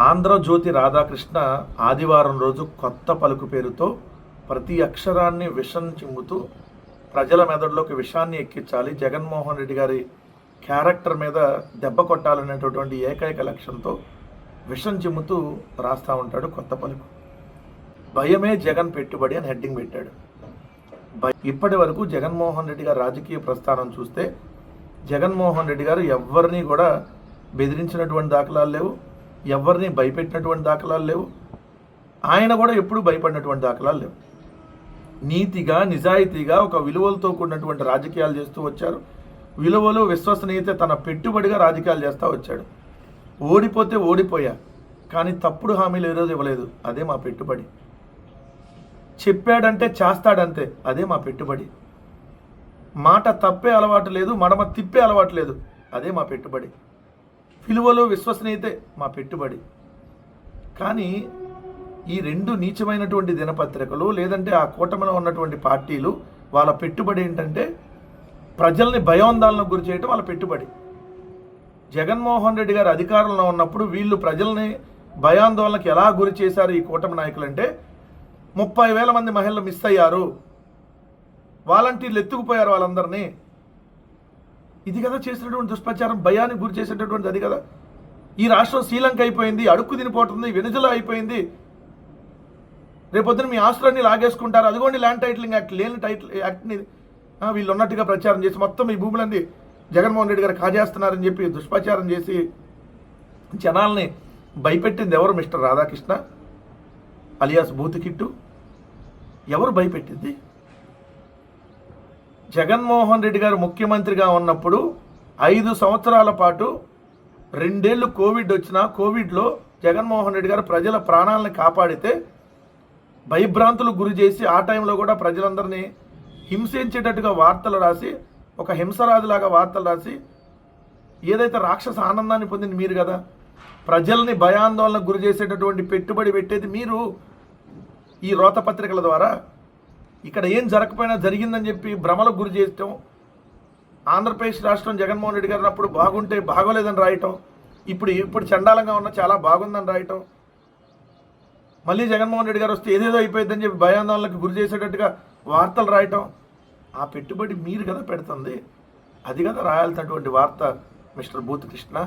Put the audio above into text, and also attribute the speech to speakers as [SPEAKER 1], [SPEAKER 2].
[SPEAKER 1] ఆంధ్రజ్యోతి రాధాకృష్ణ ఆదివారం రోజు కొత్త పలుకు పేరుతో ప్రతి అక్షరాన్ని విషం చిమ్ముతూ ప్రజల మెదడులోకి విషాన్ని ఎక్కించాలి, జగన్మోహన్ రెడ్డి గారి క్యారెక్టర్ మీద దెబ్బ కొట్టాలనేటటువంటి ఏకైక లక్ష్యంతో విషం చిమ్ముతూ రాస్తూ ఉంటాడు కొత్త పలుకు. భయమే జగన్ పెట్టుబడి అని హెడ్డింగ్ పెట్టాడు. ఇప్పటి వరకు జగన్మోహన్ రెడ్డి గారి రాజకీయ ప్రస్థానం చూస్తే జగన్మోహన్ రెడ్డి గారు ఎవరిని కూడా బెదిరించినటువంటి దాఖలాలు లేవు, ఎవరిని భయపెట్టినటువంటి దాఖలాలు లేవు, ఆయన కూడా ఎప్పుడూ భయపడినటువంటి దాఖలాలు లేవు. నీతిగా నిజాయితీగా ఒక విలువలతో కూడినటువంటి రాజకీయాలు చేస్తూ వచ్చారు. విలువలు విశ్వసనీయత తన పెట్టుబడిగా రాజకీయాలు చేస్తూ వచ్చాడు. ఓడిపోతే ఓడిపోయా, కానీ తప్పుడు హామీలు ఏ రోజు ఇవ్వలేదు, అదే మా పెట్టుబడి. చెప్పాడంటే చేస్తాడంతే, అదే మా పెట్టుబడి. మాట తప్పే అలవాటు లేదు, మడమ తిప్పే అలవాటు లేదు, అదే మా పెట్టుబడి. విలువలు విశ్వసనీయతే మా పెట్టుబడి. కానీ ఈ రెండు నీచమైనటువంటి దినపత్రికలు లేదంటే ఆ కూటమిలో ఉన్నటువంటి పార్టీలు వాళ్ళ పెట్టుబడి ఏంటంటే ప్రజల్ని భయోందోళనకు గురి చేయడం వాళ్ళ పెట్టుబడి. జగన్మోహన్ రెడ్డి గారు అధికారంలో ఉన్నప్పుడు వీళ్ళు ప్రజల్ని భయాందోళనకు ఎలా గురి చేశారు ఈ కూటమి నాయకులు అంటే 30,000 మంది మహిళలు మిస్ అయ్యారు, వాలంటీర్లు ఎత్తుకుపోయారు వాళ్ళందరినీ. ఇది కదా చేసినటువంటి దుష్ప్రచారం, భయానికి గురి చేసేటటువంటిది అది కదా. ఈ రాష్ట్రం శ్రీలంక అయిపోయింది, అడుక్కు తినిపోతుంది, వెనుజులా అయిపోయింది, రేపొద్దున మీ ఆస్తులన్నీ లాగేసుకుంటారు, అదిగోండి ల్యాండ్ టైటిలింగ్ యాక్ట్, లేని టైటిల్ యాక్ట్ని వీళ్ళు ఉన్నట్టుగా ప్రచారం చేసి మొత్తం ఈ భూములన్నీ జగన్మోహన్ రెడ్డి గారు కాజేస్తున్నారని చెప్పి దుష్ప్రచారం చేసి జనాల్ని భయపెట్టింది ఎవరు? Mister Radhakrishna alias Boothukittu. ఎవరు భయపెట్టింది? జగన్మోహన్ రెడ్డి గారు ముఖ్యమంత్రిగా ఉన్నప్పుడు 5 సంవత్సరాల పాటు 2 ఏళ్ళు కోవిడ్ వచ్చినా కోవిడ్లో జగన్మోహన్ రెడ్డి గారు ప్రజల ప్రాణాలను కాపాడితే భయభ్రాంతులకు గురి చేసి ఆ టైంలో కూడా ప్రజలందరినీ హింసించేటట్టుగా వార్తలు రాసి, ఒక హింసరాజులాగా వార్తలు రాసి ఏదైతే రాక్షస ఆనందాన్ని పొందింది మీరు కదా. ప్రజల్ని భయాందోళనకు గురి చేసేటటువంటి పెట్టుబడి పెట్టేది మీరు ఈ రోత పత్రికల ద్వారా. ఇక్కడ ఏం జరగకపోయినా జరిగిందని చెప్పి భ్రమలకు గురి చేయటం, ఆంధ్రప్రదేశ్ రాష్ట్రం జగన్మోహన్ రెడ్డి గారు అప్పుడు బాగుంటే బాగోలేదని రాయటం, ఇప్పుడు చండాలంగా ఉన్న చాలా బాగుందని రాయటం, మళ్ళీ జగన్మోహన్ రెడ్డి గారు వస్తే ఏదేదో అయిపోయిందని చెప్పి భయాందోళనకు గురి చేసేటట్టుగా వార్తలు రాయటం. ఆ పెట్టుబడి మీరు కదా పెడుతుంది, అది కదా రాయాల్సినటువంటి వార్త మిస్టర్ బూత్ కృష్ణ.